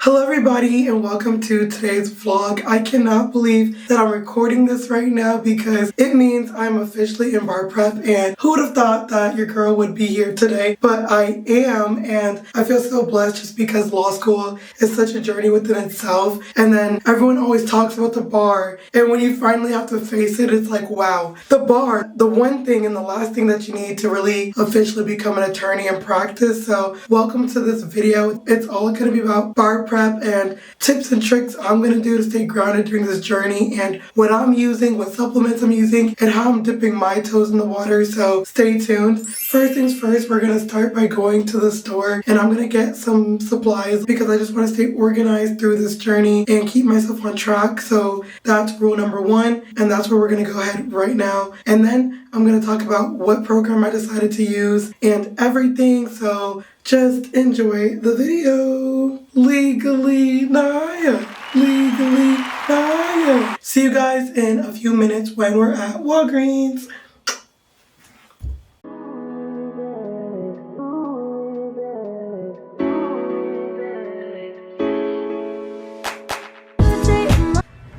Hello everybody and welcome to today's vlog. I cannot believe that I'm recording this right now because it means I'm officially in bar prep, and who would have thought that your girl would be here today? But I am, and I feel so blessed just because law school is such a journey within itself, and then everyone always talks about the bar, and when you finally have to face it, it's like, wow. The bar, the one thing and the last thing that you need to really officially become an attorney and practice. So welcome to this video. It's all going to be about bar prep and tips and tricks I'm going to do to stay grounded during this journey, and what I'm using, what supplements I'm using, and how I'm dipping my toes in the water. So stay tuned. First things first, we're going to start by going to the store, and I'm going to get some supplies because I just want to stay organized through this journey and keep myself on track. So that's rule number one, and that's where we're going to go ahead right now. And then I'm going to talk about what program I decided to use and everything. So just enjoy the video. Legally Naiya. Legally Naiya. See you guys in a few minutes when we're at Walgreens.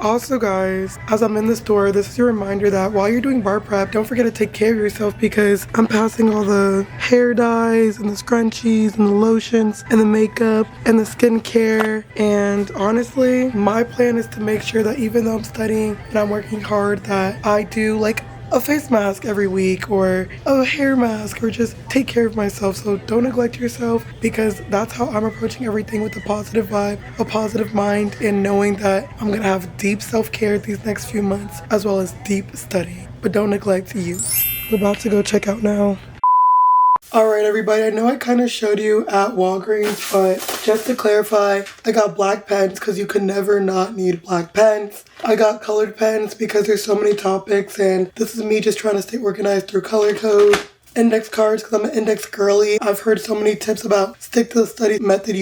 Also guys, as I'm in the store, this is your reminder that while you're doing bar prep, don't forget to take care of yourself because I'm passing all the hair dyes and the scrunchies and the lotions and the makeup and the skincare. And honestly, my plan is to make sure that even though I'm studying and I'm working hard, that I do like a face mask every week or a hair mask or just take care of myself. So don't neglect yourself because that's how I'm approaching everything, with a positive vibe, a positive mind, and knowing that I'm gonna have deep self-care these next few months as well as deep study. But don't neglect you. We're about to go check out now. Alright everybody, I know I kind of showed you at Walgreens, but just to clarify, I got black pens because you can never not need black pens. I got colored pens because there's so many topics, and this is me just trying to stay organized through color code. Index cards because I'm an index girly. I've heard so many tips about stick to the study method,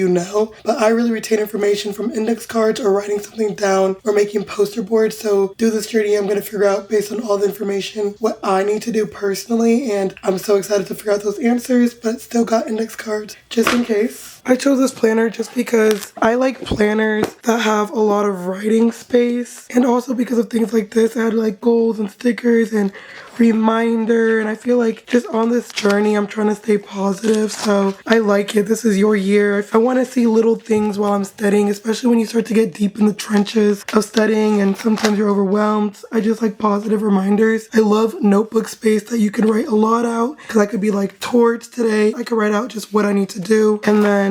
but I really retain information from index cards or writing something down or making poster boards. So through this journey, I'm going to figure out based on all the information what I need to do personally, and I'm so excited to figure out those answers, but still got index cards just in case. I chose this planner just because I like planners that have a lot of writing space, and also because of things like this. I had like goals and stickers and reminder, and I feel like just on this journey I'm trying to stay positive, so I like it. This is your year. I want to see little things while I'm studying, especially when you start to get deep in the trenches of studying and sometimes you're overwhelmed. I just like positive reminders. I love notebook space that you can write a lot out, because I could be like towards today, I could write out just what I need to do, and then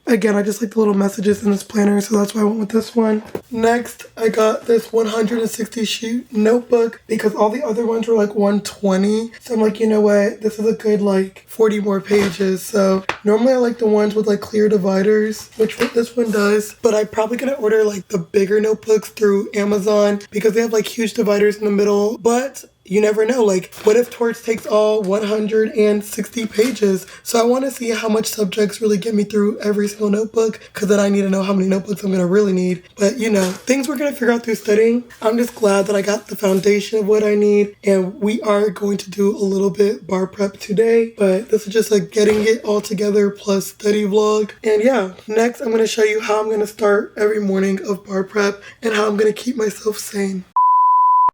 again, I just like the little messages in this planner, so that's why I went with this one. Next, I got this 160 sheet notebook because all the other ones were like 120. So I'm like, you know what? This is a good like 40 more pages. So normally I like the ones with like clear dividers, which this one does. But I'm probably going to order like the bigger notebooks through Amazon because they have like huge dividers in the middle. But you never know, like what if Torch takes all 160 pages? So I want to see how much subjects really get me through every single notebook, because then I need to know how many notebooks I'm going to really need. But you know, things we're going to figure out through studying. I'm just glad that I got the foundation of what I need, and we are going to do a little bit bar prep today, but this is just like getting it all together plus study vlog. And yeah, next I'm going to show you how I'm going to start every morning of bar prep and how I'm going to keep myself sane.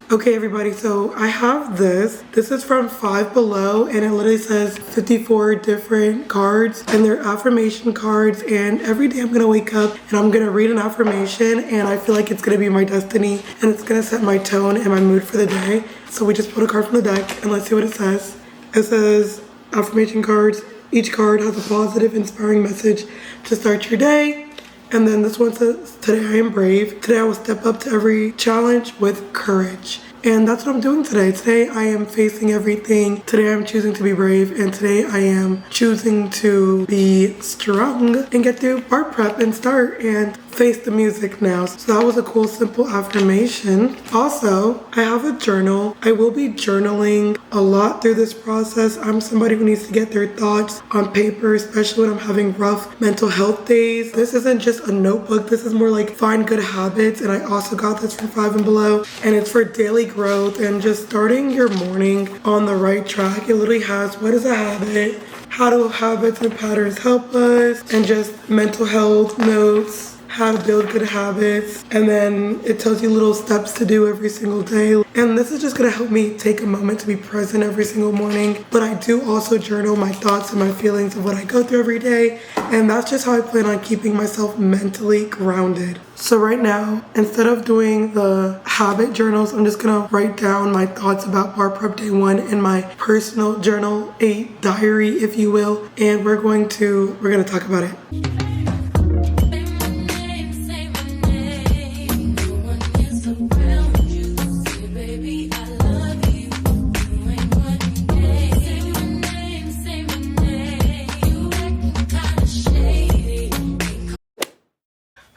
Okay everybody, so I have this. This is from Five Below, and it literally says 54 different cards, and they're affirmation cards, and every day I'm gonna wake up and I'm gonna read an affirmation, and I feel like it's gonna be my destiny and it's gonna set my tone and my mood for the day. So we just pulled a card from the deck and let's see what it says. It says affirmation cards. Each card has a positive, inspiring message to start your day. And then this one says, today I am brave. Today I will step up to every challenge with courage. And that's what I'm doing today. Today I am facing everything. Today I'm choosing to be brave. And today I am choosing to be strong and get through bar prep and start and face the music now. So that was a cool, simple affirmation. Also, I have a journal. I will be journaling a lot through this process. I'm somebody who needs to get their thoughts on paper, especially when I'm having rough mental health days. This isn't just a notebook. This is more like find good habits. And I also got this from Five and Below. And it's for daily growth and just starting your morning on the right track. It literally has what is a habit, how do habits and patterns help us, and just mental health notes, how to build good habits, and then it tells you little steps to do every single day. And this is just gonna help me take a moment to be present every single morning. But I do also journal my thoughts and my feelings of what I go through every day, and that's just how I plan on keeping myself mentally grounded. So right now, instead of doing the habit journals, I'm just gonna write down my thoughts about bar prep day 1 in my personal journal, a diary if you will, and we're gonna talk about it.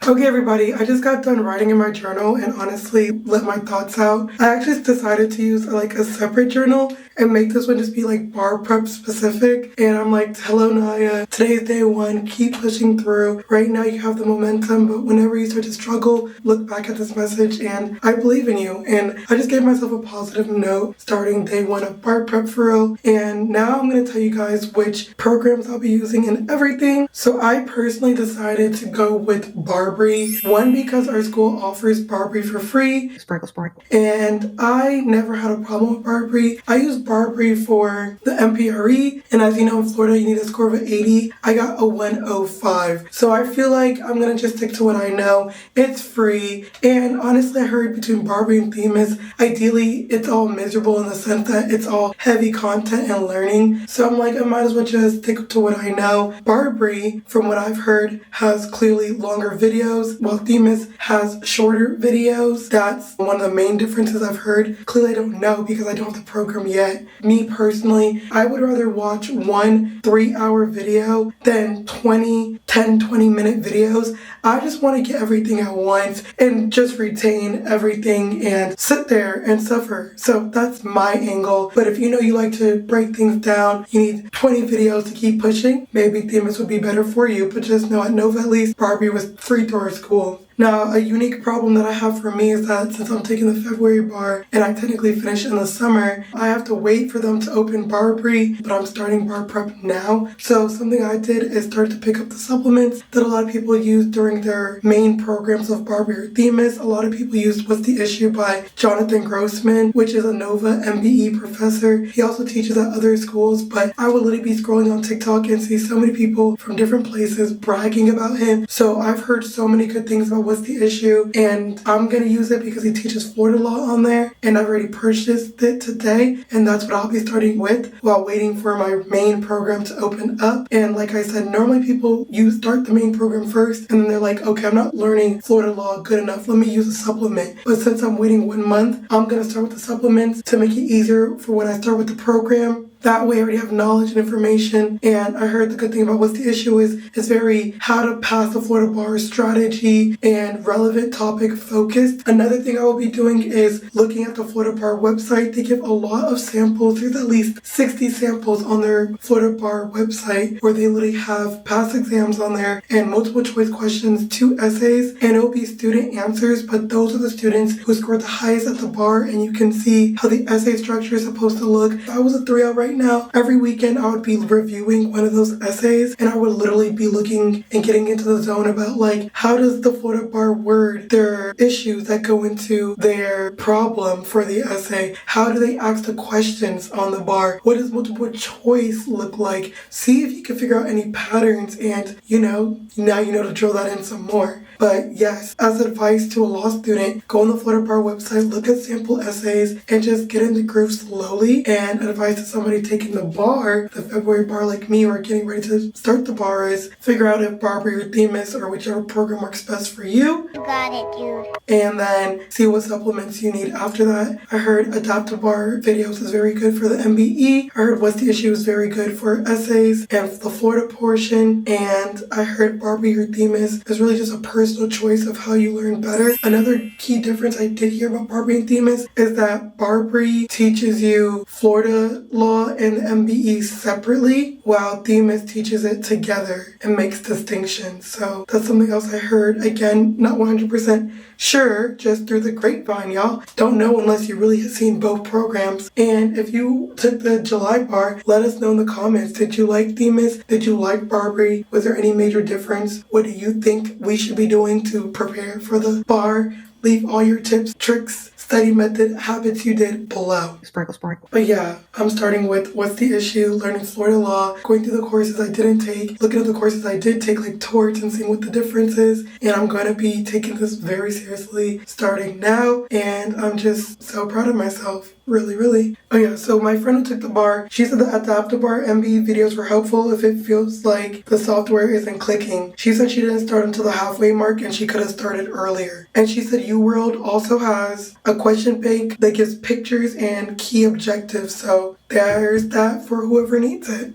Okay everybody, I just got done writing in my journal and honestly let my thoughts out. I actually decided to use like a separate journal and make this one just be like bar prep specific. And I'm like, hello Naiya, today's day 1, keep pushing through. Right now you have the momentum, but whenever you start to struggle, look back at this message and I believe in you. And I just gave myself a positive note starting day 1 of bar prep for real. And now I'm gonna tell you guys which programs I'll be using and everything. So I personally decided to go with Barbri. One, because our school offers Barbri for free. Sparkle. And I never had a problem with Barbri. I used Barbri for the MPRE, and as you know in Florida you need a score of 80. I got a 105. So I feel like I'm gonna just stick to what I know. It's free, and honestly I heard between Barbri and Themis, ideally it's all miserable in the sense that it's all heavy content and learning. So I'm like, I might as well just stick to what I know. Barbri, from what I've heard, has clearly longer videos, while Themis has shorter videos. That's one of the main differences I've heard. Clearly I don't know because I don't have the program yet. Me personally, I would rather watch one 3-hour video than 20 minute videos. I just want to get everything at once and just retain everything and sit there and suffer. So that's my angle. But if you know you like to break things down, you need 20 videos to keep pushing, maybe Themis would be better for you. But just know at Nova at least, Barbri was free through our school. Now, a unique problem that I have for me is that since I'm taking the February bar and I technically finish in the summer, I have to wait for them to open Barbri, but I'm starting bar prep now. So something I did is start to pick up the supplements that a lot of people use during their main programs of Barbri or Themis. A lot of people use What's the Issue by Jonathan Grossman, which is a Nova MBE professor. He also teaches at other schools, but I would literally be scrolling on TikTok and see so many people from different places bragging about him. So I've heard so many good things about What's the Issue, and I'm gonna use it because he teaches Florida law on there, and I've already purchased it today, and that's what I'll be starting with while waiting for my main program to open up. And like I said, normally people start the main program first and then they're like, okay, I'm not learning Florida law good enough, let me use a supplement. But since I'm waiting 1 month, I'm gonna start with the supplements to make it easier for when I start with the program. That way I already have knowledge and information. And I heard the good thing about What's the Issue is it's very how to pass the Florida bar strategy and relevant topic focused. Another thing I will be doing is looking at the Florida bar website. They give a lot of samples. There's at least 60 samples on their Florida bar website where they literally have past exams on there and multiple choice questions, 2 essays, and it will be student answers, but those are the students who scored the highest at the bar, and you can see how the essay structure is supposed to look. If I was a 3-hour right now, every weekend I would be reviewing one of those essays, and I would literally be looking and getting into the zone about like, how does the Florida bar word their issues that go into their problem for the essay? How do they ask the questions on the bar? What does multiple choice look like? See if you can figure out any patterns, and now you know to drill that in some more. But yes, as advice to a law student, go on the Florida bar website, look at sample essays, and just get in the groove slowly. And advice to somebody taking the bar, the February bar like me, or getting ready to start the bar, is figure out if Barbri or Themis or whichever program works best for you. You got it, dude. And then see what supplements you need after that. I heard Adaptive Bar Videos is very good for the MBE. I heard What's the Issue is very good for essays and the Florida portion. And I heard Barbri or Themis is really just a personal choice of how you learn better. Another key difference I did hear about Barbri and Themis is that Barbri teaches you Florida law and the MBE separately, while Themis teaches it together and makes distinctions. So that's something else I heard. Again, not 100% sure, just through the grapevine, y'all. Don't know unless you really have seen both programs. And if you took the July bar, let us know in the comments. Did you like Themis? Did you like Barbri? Was there any major difference? What do you think we should be doing to prepare for the bar? Leave all your tips, tricks, study method, habits you did below. Sprinkle, sprinkle. But yeah, I'm starting with what's the issue, learning Florida law, going through the courses I didn't take, looking at the courses I did take, like torts, and seeing what the difference is. And I'm going to be taking this very seriously starting now. And I'm just so proud of myself. Really, really. Oh yeah, so my friend who took the bar, she said that at the after bar, MBE videos were helpful if it feels like the software isn't clicking. She said she didn't start until the halfway mark and she could have started earlier. And she said UWorld also has a question bank that gives pictures and key objectives. So there's that for whoever needs it.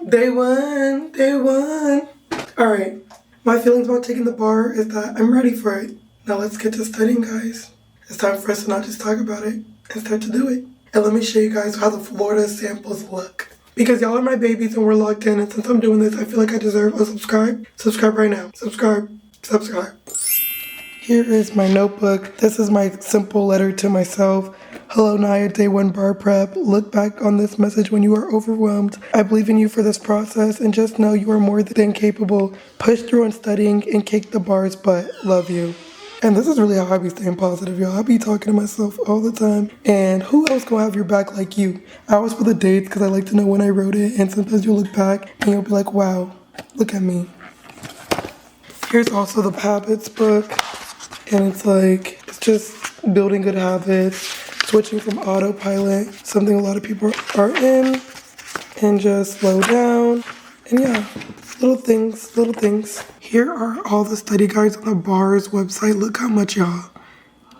Day one, day one. All right, my feelings about taking the bar is that I'm ready for it. Now let's get to studying, guys. It's time for us to not just talk about it and start to do it. And let me show you guys how the Florida samples look. Because y'all are my babies and we're locked in, and since I'm doing this, I feel like I deserve a subscribe. Subscribe right now. Subscribe. Subscribe. Here is my notebook. This is my simple letter to myself. Hello, Naiya, day one bar prep. Look back on this message when you are overwhelmed. I believe in you for this process, and just know you are more than capable. Push through on studying and kick the bar's butt. Love you. And this is really how I be staying positive, y'all. I be talking to myself all the time. And who else gonna have your back like you? I always put the dates because I like to know when I wrote it. And sometimes you'll look back and you'll be like, wow, look at me. Here's also the habits book. And it's like, it's just building good habits, switching from autopilot, something a lot of people are in, and just slow down. And yeah, little things, little things. Here are all the study guides on the bar's website. Look how much, y'all.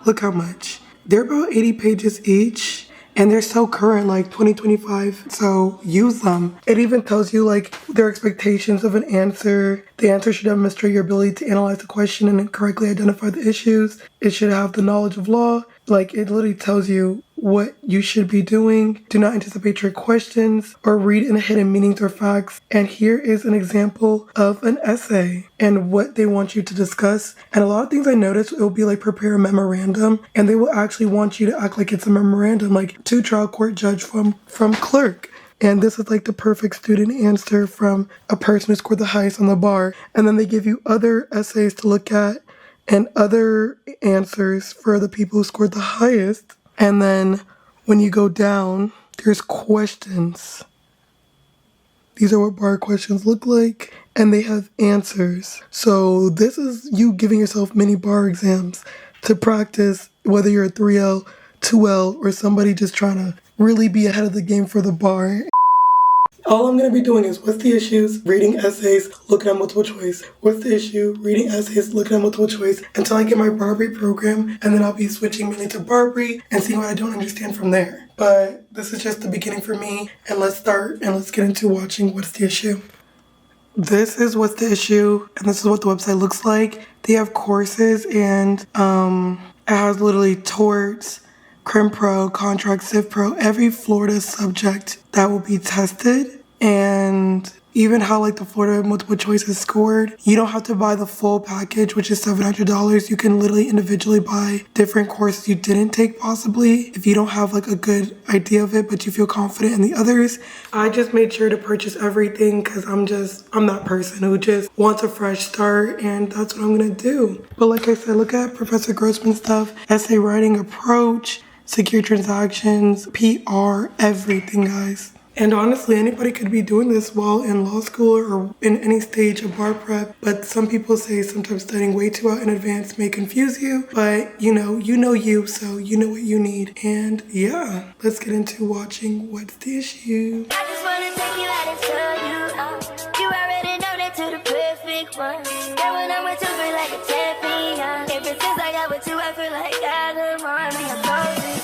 Look how much. They're about 80 pages each, and they're so current, like 2025, so use them. It even tells you like their expectations of an answer. The answer should demonstrate your ability to analyze the question and correctly identify the issues. It should have the knowledge of law. Like, it literally tells you what you should be doing. Do not anticipate trick questions or read in hidden meanings or facts. And here is an example of an essay and what they want you to discuss. And a lot of things I noticed, it will be like prepare a memorandum, and they will actually want you to act like it's a memorandum, like to trial court judge from clerk. And this is like the perfect student answer from a person who scored the highest on the bar. And then they give you other essays to look at and other answers for the people who scored the highest. And then when you go down, there's questions. These are what bar questions look like, and they have answers. So this is you giving yourself mini bar exams to practice, whether you're a 3L, 2L, or somebody just trying to really be ahead of the game for the bar. All I'm going to be doing is what's the issues, reading essays, looking at multiple choice. What's the issue, reading essays, looking at multiple choice until I get my Barbri program, and then I'll be switching mainly to Barbri and seeing what I don't understand from there. But this is just the beginning for me, and let's start and let's get into watching what's the issue. This is what's the issue, and this is what the website looks like. They have courses, and it has literally torts, Crim Pro, Contract, Civ Pro, every Florida subject that will be tested, and even how like the Florida multiple choice is scored. You don't have to buy the full package, which is $700. You can literally individually buy different courses you didn't take possibly if you don't have like a good idea of it, but you feel confident in the others. I just made sure to purchase everything because I'm that person who just wants a fresh start, and that's what I'm gonna do. But like I said, look at Professor Grossman's stuff, essay writing approach, secure transactions, PR, everything, guys. And honestly, anybody could be doing this while in law school or in any stage of bar prep. But some people say sometimes studying way too out in advance may confuse you. But you know you, so you know what you need. And yeah, let's get into watching what's the issue. I just wanna take you out and show you out. You already know that to the perfect one. Girl, when I'm with you, feel like a champion. Ever since I got with you, I feel like I don't want me a trophy.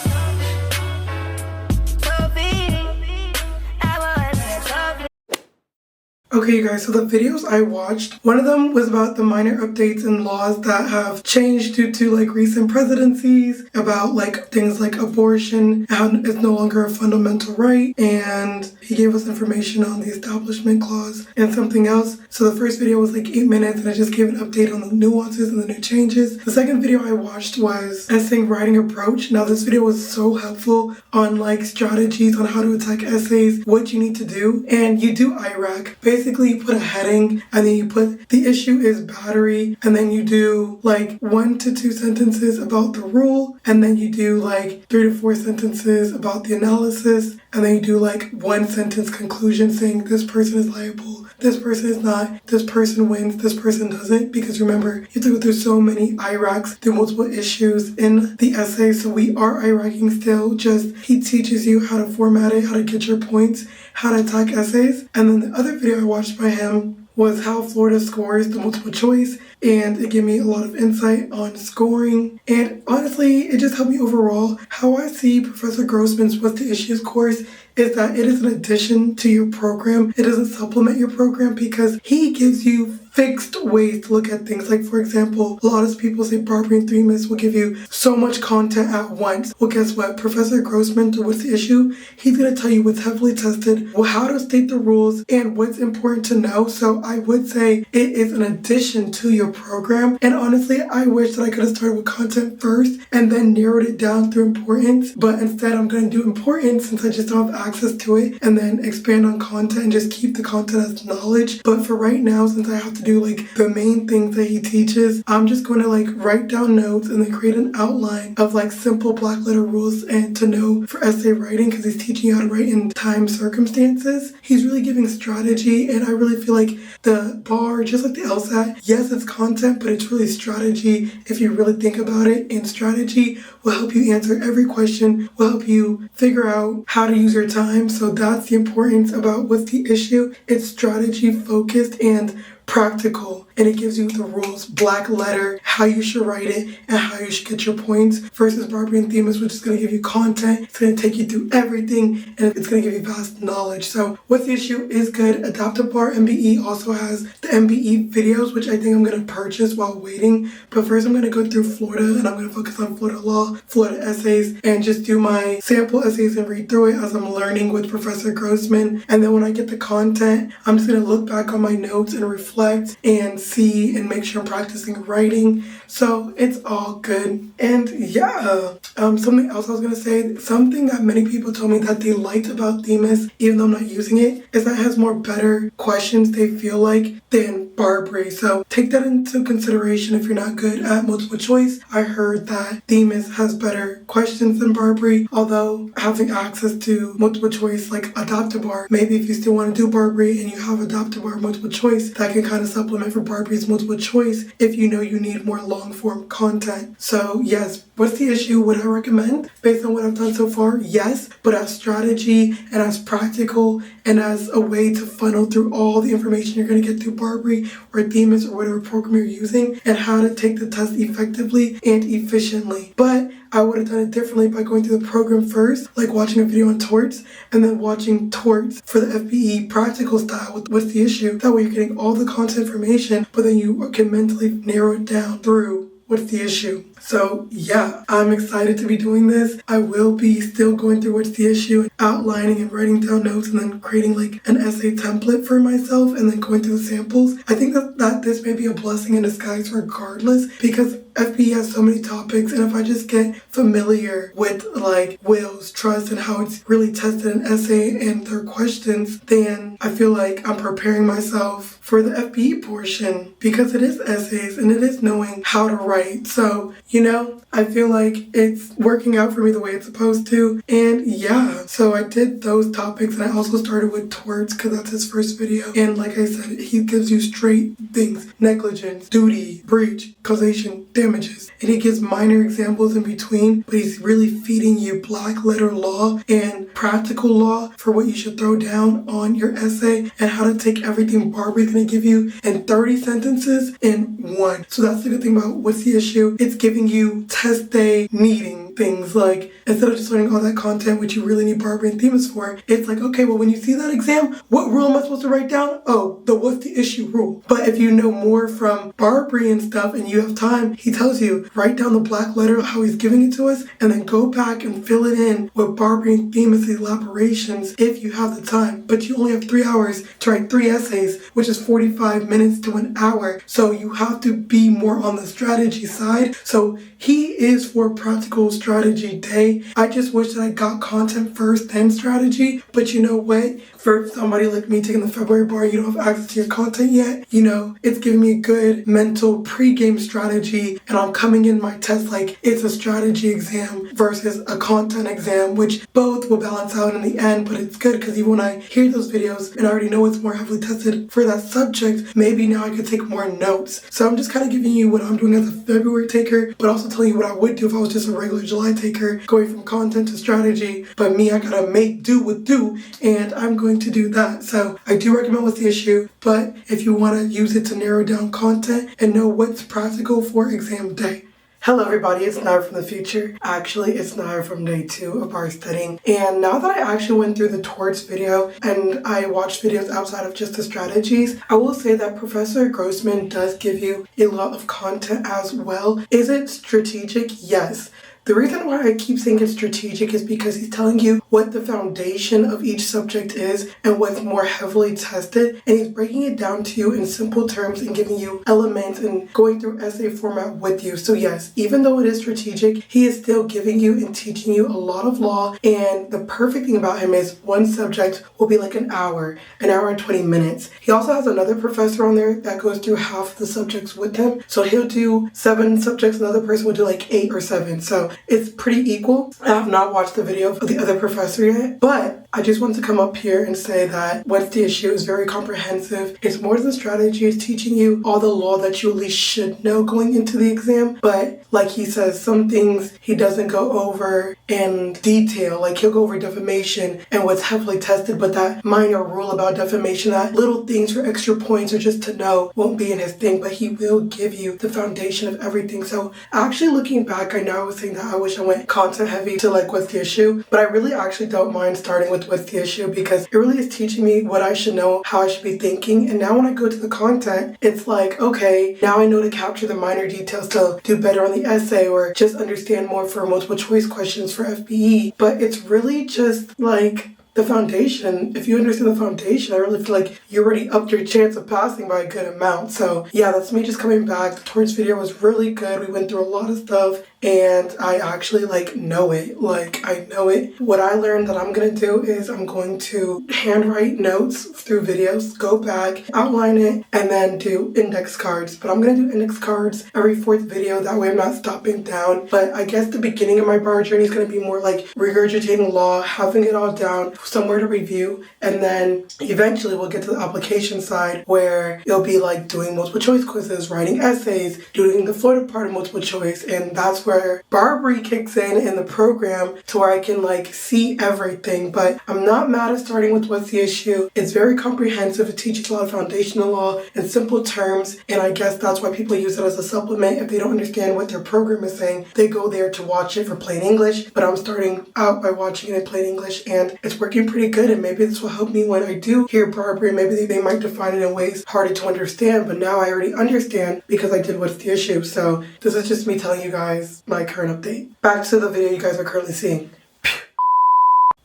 Okay, you guys, so the videos I watched, one of them was about the minor updates in laws that have changed due to like recent presidencies, about like things like abortion, how it's no longer a fundamental right, and he gave us information on the Establishment Clause and something else. So the first video was like 8 minutes and I just gave an update on the nuances and the new changes. The second video I watched was essay writing approach. Now this video was so helpful on like strategies on how to attack essays, what you need to do, and you do IRAC. Basically, you put a heading and then you put the issue is battery, and then you do like 1 to 2 sentences about the rule, and then you do like 3 to 4 sentences about the analysis, and then you do like 1 sentence conclusion saying this person is liable, this person is not, this person wins, this person doesn't, because remember, you have to go through so many IRACs through multiple issues in the essay. So we are IRACing still, just he teaches you how to format it, how to get your points, how to attack essays. And then the other video I watched by him was how Florida scores the multiple choice, and it gave me a lot of insight on scoring. And honestly, it just helped me overall. How I see Professor Grossman's What's the Issues course is that it is an addition to your program. It doesn't supplement your program because he gives you fixed ways to look at things. Like for example, a lot of people say Barbri and Themis will give you so much content at once. Well, guess what? Professor Grossman, to What's the Issue, he's going to tell you what's heavily tested, well, how to state the rules, and what's important to know. So I would say it is an addition to your program. And honestly, I wish that I could have started with content first and then narrowed it down through importance. But instead, I'm going to do importance since I just don't have access to it, and then expand on content and just keep the content as knowledge. But for right now, since I have to do like the main things that he teaches, I'm just going to like write down notes and then create an outline of like simple black letter rules and to know for essay writing, because he's teaching you how to write in time circumstances. He's really giving strategy, and I really feel like the bar, just like the LSAT, yes, it's content, but it's really strategy if you really think about it. And strategy will help you answer every question, will help you figure out how to use your time. So that's the importance about What's the Issue. It's strategy focused and practical, and it gives you the rules, black letter, how you should write it and how you should get your points, versus Barbri and Themis, which is going to give you content. It's going to take you through everything, and it's going to give you vast knowledge. So What's the Issue is good. Adaptive Bar MBE also has the MBE videos, which I think I'm going to purchase while waiting. But first I'm going to go through Florida, and I'm going to focus on Florida law, Florida essays, and just do my sample essays and read through it as I'm learning with Professor Grossman. And then when I get the content, I'm just going to look back on my notes and reflect and see and make sure I'm practicing writing. So it's all good. And yeah, something else I was gonna say, something that many people told me that they liked about Themis, even though I'm not using it, is that it has more better questions, they feel like, than Barbri. So take that into consideration if you're not good at multiple choice. I heard that Themis has better questions than Barbri, although having access to multiple choice like Adaptive Bar, maybe if you still want to do Barbri and you have Adaptive Bar multiple choice, that can kind of supplement for Barbri's multiple choice if you know you need more long form content. So yes, What's the Issue? Would I recommend? Based on what I've done so far, yes, but as strategy and as practical and as a way to funnel through all the information you're going to get through Barbri or Themis or whatever program you're using, and how to take the test effectively and efficiently. But I would have done it differently by going through the program first, like watching a video on torts, and then watching torts for the FBE practical style with What's the Issue. That way you're getting all the content information, but then you can mentally narrow it down through What's the Issue. So yeah, I'm excited to be doing this. I will be still going through What's the Issue, outlining and writing down notes, and then creating like an essay template for myself, and then going through the samples. I think that this may be a blessing in disguise regardless, because FBE has so many topics, and if I just get familiar with like wills, trust, and how it's really tested in essay and their questions, then I feel like I'm preparing myself for the FBE portion, because it is essays and it is knowing how to write. So, you know, I feel like it's working out for me the way it's supposed to. And yeah, so I did those topics, and I also started with torts because that's his first video. And like I said, he gives you straight things: negligence, duty, breach, causation, damages. And he gives minor examples in between, but he's really feeding you black letter law and practical law for what you should throw down on your essay, and how to take everything Barbri's going to give you in 30 sentences in one. So that's the good thing about What's the Issue. It's giving you test day needing simplifying things. Like, instead of just learning all that content, which you really need Barbri and Themis for, it's like, okay, well, when you see that exam, what rule am I supposed to write down? Oh, the what's the issue rule. But if you know more from Barbri and stuff and you have time, he tells you, write down the black letter, how he's giving it to us, and then go back and fill it in with Barbri and Themis elaborations if you have the time. But you only have 3 hours to write 3 essays, which is 45 minutes to an hour. So you have to be more on the strategy side. So he is for practical strategy day. I just wish that I got content first, then strategy. But you know what? For somebody like me taking the February bar, you don't have access to your content yet. You know, it's giving me a good mental pre-game strategy, and I'm coming in my test like it's a strategy exam versus a content exam, which both will balance out in the end. But it's good because even when I hear those videos and I already know it's more heavily tested for that subject, maybe now I could take more notes. So I'm just kind of giving you what I'm doing as a February taker, but also telling you what I would do if I was just a regular July taker, going from content to strategy. But me, I gotta make do with do, and I'm going to do that. So I do recommend what's the issue, but if you want to use it to narrow down content and know what's practical for exam day. Hello everybody, it's Naiya from the future. Actually, it's Naiya from day 2 of bar studying. And now that I actually went through the towards video and I watched videos outside of just the strategies, I will say that Professor Grossman does give you a lot of content as well. Is it strategic? Yes. The reason why I keep saying it's strategic is because he's telling you what the foundation of each subject is and what's more heavily tested, and he's breaking it down to you in simple terms and giving you elements and going through essay format with you. So yes, even though it is strategic, he is still giving you and teaching you a lot of law, and the perfect thing about him is one subject will be like an hour and 20 minutes. He also has another professor on there that goes through half the subjects with him. So he'll do 7 subjects, another person will do like 8 or 7. So it's pretty equal. I have not watched the video of the other professor yet, but I just want to come up here and say that what's the issue is very comprehensive. It's more than strategy. It's teaching you all the law that you at least should know going into the exam. But like he says, some things he doesn't go over in detail. Like he'll go over defamation and what's heavily tested, but that minor rule about defamation, that little things for extra points or just to know won't be in his thing, but he will give you the foundation of everything. So actually looking back, I know I was saying that I wish I went content heavy to like what's the issue, but I really actually don't mind starting with what's the issue because it really is teaching me what I should know, how I should be thinking. And now when I go to the content, it's like, okay, now I know to capture the minor details to do better on the essay or just understand more for multiple choice questions for FBE. But it's really just like the foundation. If you understand the foundation, I really feel like you already upped your chance of passing by a good amount. So yeah, that's me just coming back. The towards video was really good. We went through a lot of stuff and I actually know it. I know it. What I learned that I'm going to do is I'm going to handwrite notes through videos, go back, outline it, and then do index cards. But I'm going to do index cards every 4th video. That way I'm not stopping down. But I guess the beginning of my bar journey is going to be more like regurgitating law, having it all down, somewhere to review, and then eventually we'll get to the application side where it'll be like doing multiple choice quizzes, writing essays, doing the Florida part of multiple choice, and that's where Barbri kicks in the program to where I can see everything. But I'm not mad at starting with what's the issue. It's very comprehensive. It teaches a lot of foundational law in simple terms, and I guess that's why people use it as a supplement. If they don't understand what their program is saying, they go there to watch it for plain English, but I'm starting out by watching it in plain English, and it's working pretty good. And maybe this will help me when I do hear Barbri. Maybe they might define it in ways harder to understand, but now I already understand because I did what's the issue. So this is just me telling you guys my current update. Back to the video you guys are currently seeing.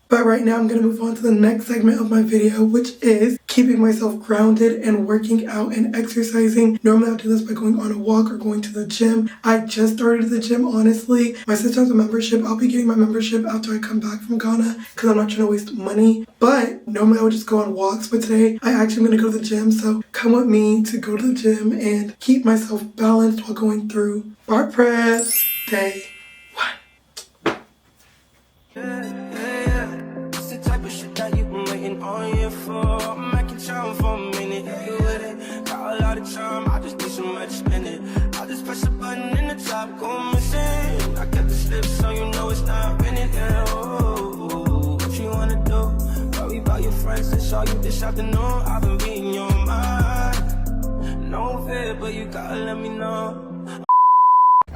But right now I'm going to move on to the next segment of my video, which is keeping myself grounded and working out and exercising. Normally I'll do this by going on a walk or going to the gym. I just started the gym, honestly. My sister has a membership. I'll be getting my membership after I come back from Ghana because I'm not trying to waste money. But normally I would just go on walks, but today I actually am going to go to the gym. So come with me to go to the gym and keep myself balanced while going through bar prep day 1. Go missing. I kept the slip so you know it's not winning. Oh, what you wanna do? Worry about your friends and saw you this afternoon. I've been reading your mind. No fear, but you gotta let me know.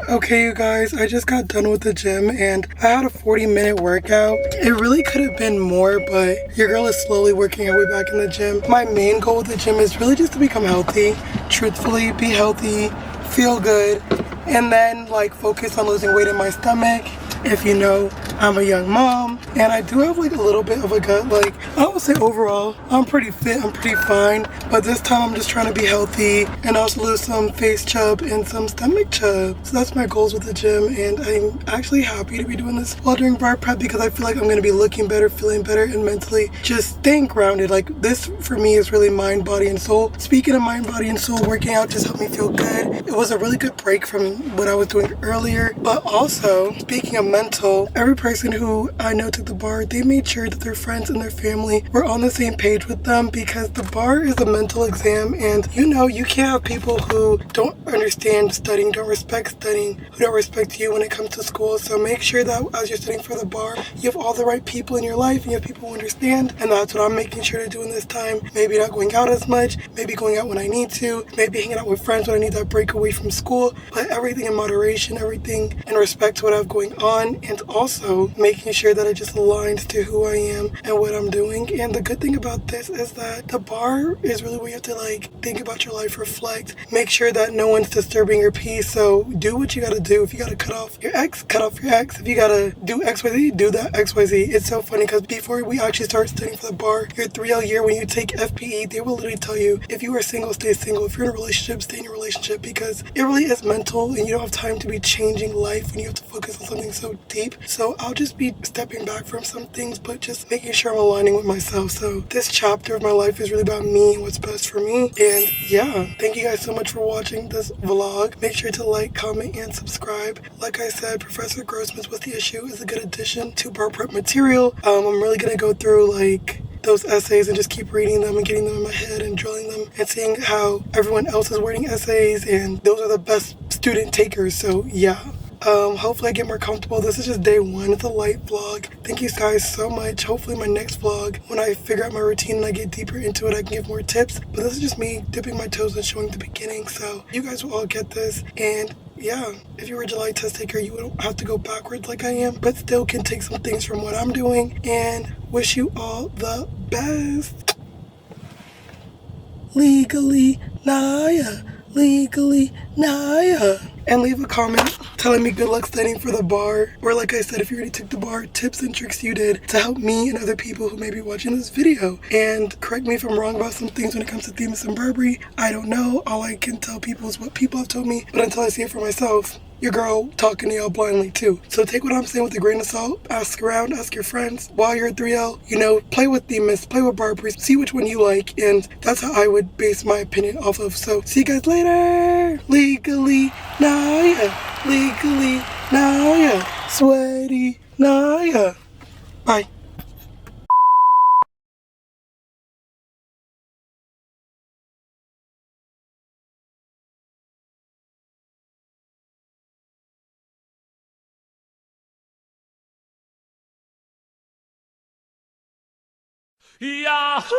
Okay, you guys, I just got done with the gym and I had a 40-minute workout. It really could have been more, but your girl is slowly working her way back in the gym. My main goal with the gym is really just to become healthy. Truthfully, be healthy, feel good, and then like focus on losing weight in my stomach. If you know, I'm a young mom and I do have like a little bit of a gut. Like, I would say overall, I'm pretty fit, I'm pretty fine. But this time I'm just trying to be healthy and also lose some face chub and some stomach chub. So that's my goals with the gym, and I'm actually happy to be doing this while doing bar prep because I feel like I'm gonna be looking better, feeling better, and mentally just staying grounded. Like, this for me is really mind, body, and soul. Speaking of mind, body, and soul, working out just helped me feel good. It was a really good break from what I was doing earlier. But also, speaking of mental, every person who I know took the bar, they made sure that their friends and their family were on the same page with them, because the bar is a mental exam, and you know, you can't have people who don't understand studying, don't respect studying, who don't respect you when it comes to school. So make sure that as you're studying for the bar, you have all the right people in your life and you have people who understand, and that's what I'm making sure to do in this time. Maybe not going out as much, maybe going out when I need to, maybe hanging out with friends when I need that break away from school, but everything in moderation, everything in respect to what I have going on, and also making sure that it just aligns to who I am and what I'm doing. And the good thing about this is that the bar is really where you have to like think about your life, reflect, make sure that no one's disturbing your peace. So do what you gotta do. If you gotta cut off your ex, cut off your ex. If you gotta do XYZ, do that XYZ. It's so funny because before we actually start studying for the bar, your 3L year, when you take FPE, they will literally tell you, if you are single, stay single. If you're in a relationship, stay in a relationship, because it really is mental and you don't have time to be changing life when you have to focus on something so deep. So I'll just be stepping back from some things, but just making sure I'm aligning with myself. So this chapter of my life is really about me and what's best for me. And yeah, thank you guys so much for watching this vlog. Make sure to like, comment, and subscribe. Like I said, Professor Grossman's What's the Issue is a good addition to bar prep material. I'm really gonna go through like those essays and just keep reading them and getting them in my head and drilling them and seeing how everyone else is writing essays, and those are the best student takers. So yeah. Hopefully I get more comfortable. This is just day one. It's a light vlog. Thank you guys so much. Hopefully my next vlog, when I figure out my routine and I get deeper into it, I can give more tips. But this is just me dipping my toes and showing the beginning. So you guys will all get this. And yeah, if you were a July test taker, you don't have to go backwards like I am, but still can take some things from what I'm doing. And wish you all the best. Legally Naiya. Legally Naiya. And leave a comment telling me good luck studying for the bar, or like I said, if you already took the bar, tips and tricks you did to help me and other people who may be watching this video. And correct me if I'm wrong about some things when it comes to Themis and Barbri. I don't know. All I can tell people is what people have told me, but until I see it for myself, your girl talking to y'all blindly too. So take what I'm saying with a grain of salt. Ask around, ask your friends. While you're at 3L, you know, play with Themis, play with Barbri, see which one you like, and that's how I would base my opinion off of. So see you guys later. Legally Naiya, legally Naiya, sweaty Naiya. Bye. Yahoo!